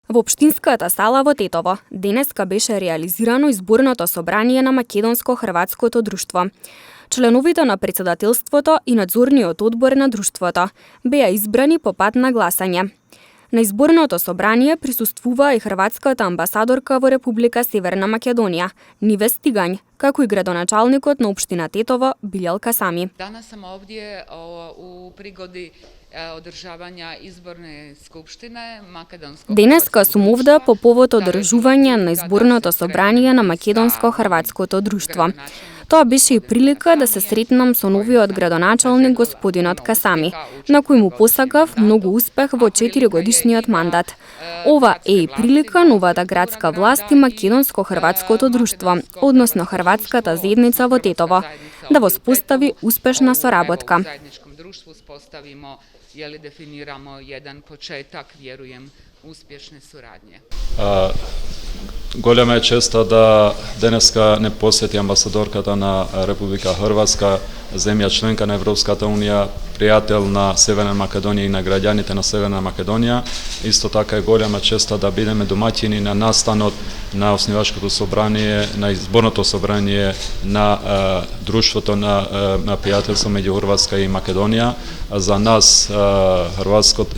Во општинската сала во Тетово денеска беше реализирано изборното собрание на Македонско-хрватското друштво. Членовите на председателството и надзорниот одбор на друштвото беа избрани по пат на гласање. На изборното собрание присуствува и хрватската амбасадорка во Република Северна Македонија, Ниве Стигањ, како и градоначалникот на општина Тетово, Билјелка Сами. Danas sam ovdje u prigodi održavanja izborne skupštine Makedonskog. Денеска сум овде по повод одржување на изборното собрание на Македонско-хрватското друштво. Тоа беше и прилика да се сретнам со новиот градоначалник господинот Касами, на кој му посакав многу успех во 4-годишниот мандат. Ова е и прилика новата градска власт и Македонско-хрватското друштво, односно хрватската заедница во Тетово, да воспостави успешна соработка. Definiramo jedan početak, vjerujem, uspješne suradnje. Голема е честа да денеска не посети амбасадорката на Република Хрватска, земја членка на Европската унија, пријател на Северна Македонија и на граѓаните на Северна Македонија. Исто така е голема честа да бидеме домаќини на настанот на основачкото собрание, на изборното собрание на друштвото на пријателство меѓу Хрватска и Македонија. За нас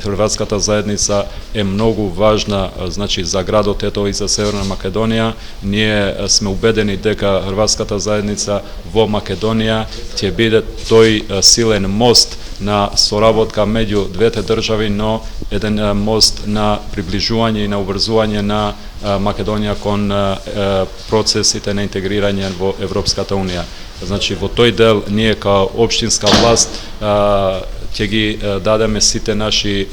хрватската заедница е многу важна, значи за градот Тетово и за Северна Македонија. Ние сме убедени дека хрватската заедница во Македонија ќе биде тој силен мост на соработка меѓу двете држави, но еден мост на приближување и на обрзување на Македонија кон процесите на интегрирање во Европската унија. Значи во тој дел ние као општинска власт ќе ги дадеме сите наши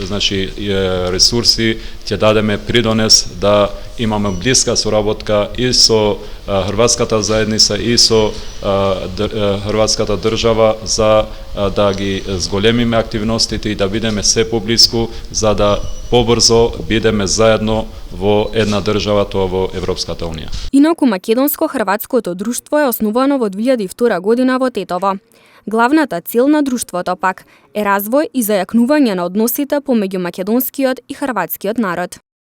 ресурси, ќе дадеме придонес да имаме блиска соработка и со хрватската заедница и со хрватската држава за да ги зголемиме активностите и да бидеме се поблиску за да побрзо бидеме заедно во една држава, тоа во Европската унија. Инаку Македонско-хрватското друштво е основано во 2002 година во Тетово. Главната цел на друштвото пак е развој и зајакнување на односите помеѓу македонскиот и хрватскиот народ.